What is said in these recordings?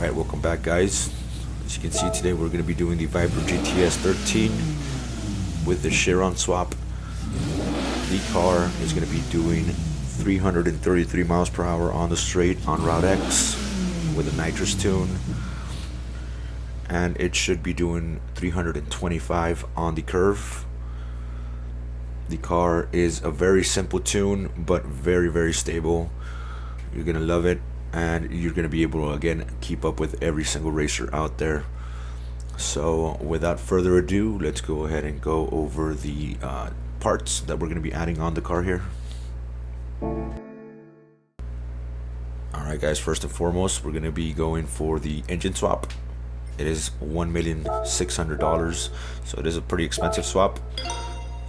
Alright, welcome back, guys. As you can see, today we're going to be doing the Viper GTS 13 with the Chiron swap. The car is going to be doing 333 miles per hour on the straight on Route X with a nitrous tune, and it should be doing 325 on the curve. The car is a very simple tune, but very stable. You're going to love it, and you're going to be able to again keep up with every single racer out there. So without further ado, let's go ahead and go over the parts that we're going to be adding on the car here. Alright guys, first and foremost, we're going to be going for the engine swap. It is $1,600,000, so it is a pretty expensive swap,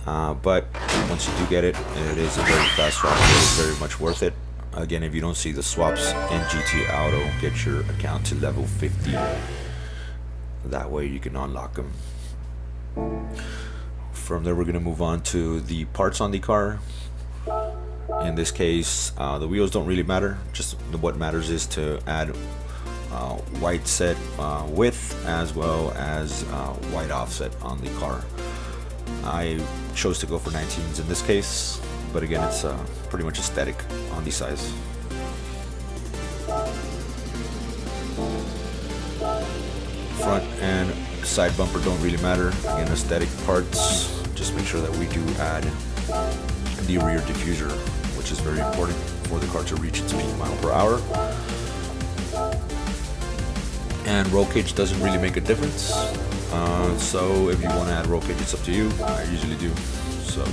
but once you do get it, it is a very fast swap. It is very much worth it. Again, if you don't see the swaps in GT Auto, get your account to level 50. That way you can unlock them. From there, we're going to move on to the parts on the car. In this case, the wheels don't really matter. Just what matters is to add white set width as well as white offset on the car. I chose to go for 19s in this case, but again, it's pretty much aesthetic on the size. Front and side bumper don't really matter. Again, aesthetic parts. Just make sure that we do add the rear diffuser, which is very important for the car to reach its peak mile per hour. And roll cage doesn't really make a difference. So if you want to add roll cage, it's up to you. I usually do. So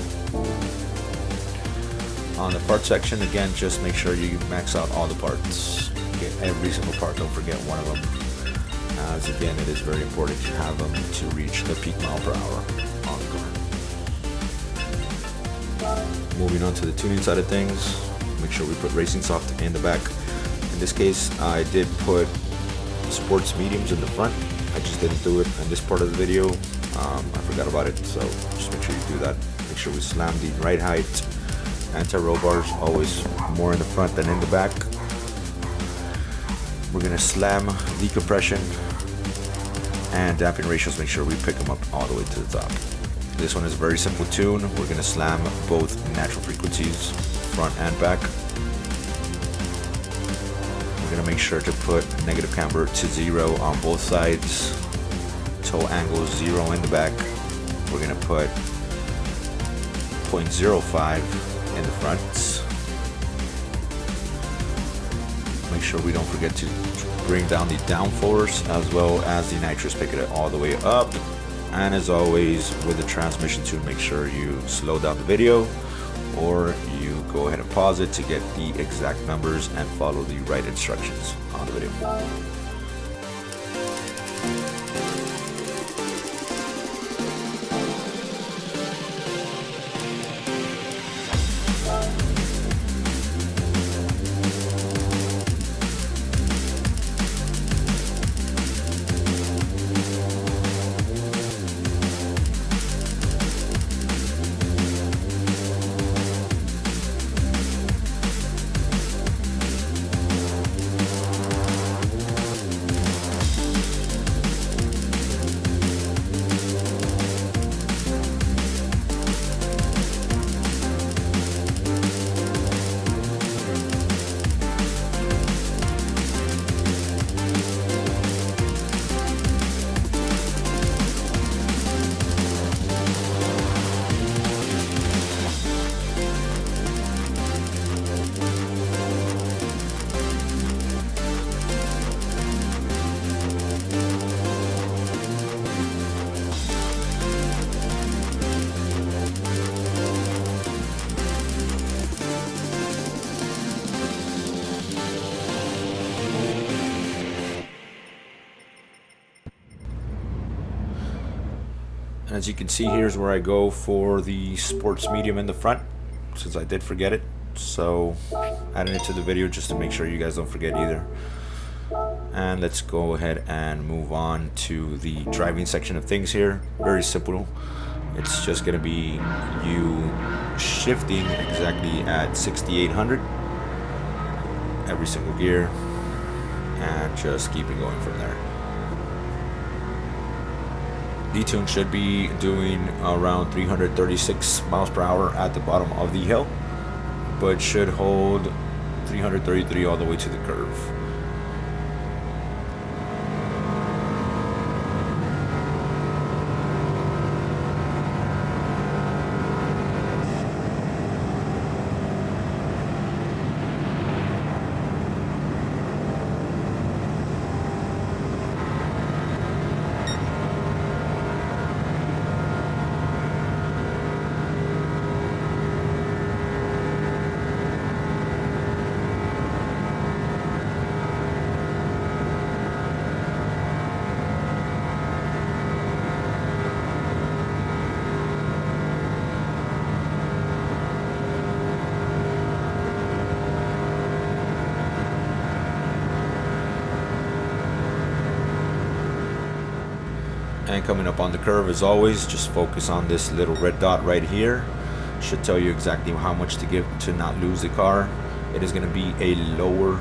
on the part section, again, just make sure you max out all the parts. Get every single part. Don't forget one of them, as again, it is very important to have them to reach the peak mile per hour on the car. Moving on to the tuning side of things, make sure we put Racing Soft in the back. In this case, I did put sports mediums in the front. I just didn't do it in this part of the video. I forgot about it, so just make sure you do that. Make sure we slam the right height. Anti-roll bars always more in the front than in the back. We're gonna slam the compression and damping ratios. Make sure we pick them up all the way to the top. This one is a very simple tune. We're gonna slam both natural frequencies, front and back. We're gonna make sure to put negative camber to 0 on both sides. Toe angle 0 in the back. We're gonna put 0.05 in the front. Make sure we don't forget to bring down the downforce as well as the nitrous, pick it all the way up. And as always, with the transmission tune, make sure you slow down the video, or you go ahead and pause it to get the exact numbers and follow the right instructions on the video. As you can see, here's where I go for the sports medium in the front, since I did forget it. So adding it to the video just to make sure you guys don't forget either. And let's go ahead and move on to the driving section of things here. Very simple. It's just going to be you shifting exactly at 6,800 every single gear, and just keep it going from there. Detune should be doing around 336 miles per hour at the bottom of the hill, but should hold 333 all the way to the curve. And coming up on the curve, as always, just focus on this little red dot right here. Should tell you exactly how much to give to not lose the car. It is going to be a lower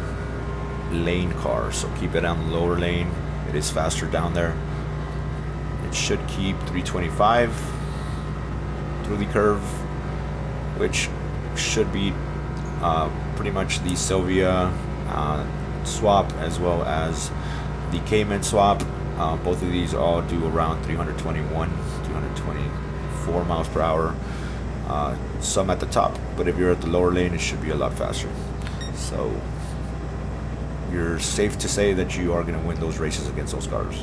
lane car, so keep it on the lower lane. It is faster down there. It should keep 325 through the curve, which should be pretty much the Sylvia swap as well as the Cayman swap. Both of these all do around 321, 324 miles per hour. Some at the top, but if you're at the lower lane, it should be a lot faster. So you're safe to say that you are going to win those races against those cars.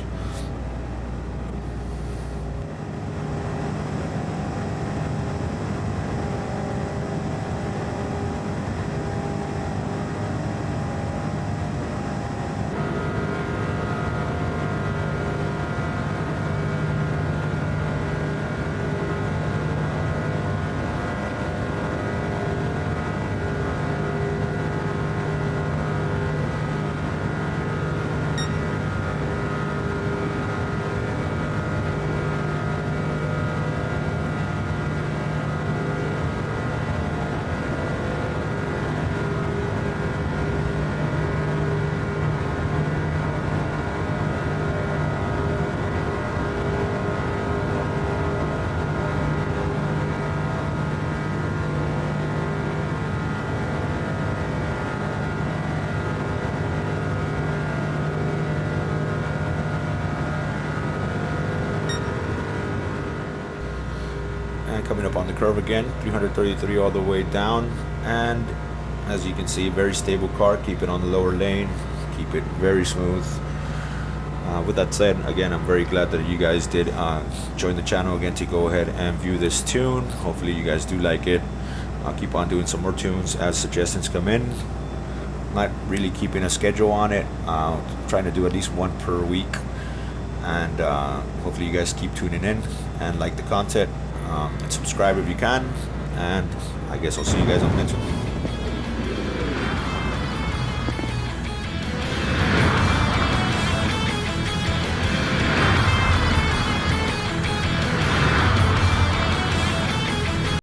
And coming up on the curve again, 333 all the way down, and as you can see, very stable car. Keep it on the lower lane, keep it very smooth. With that said, again, I'm very glad that you guys did join the channel again to go ahead and view this tune. Hopefully you guys do like it. I'll keep on doing some more tunes as suggestions come in. Not really keeping a schedule on it, trying to do at least one per week, and hopefully you guys keep tuning in and like the content, and subscribe if you can, and I guess I'll see you guys on the next one.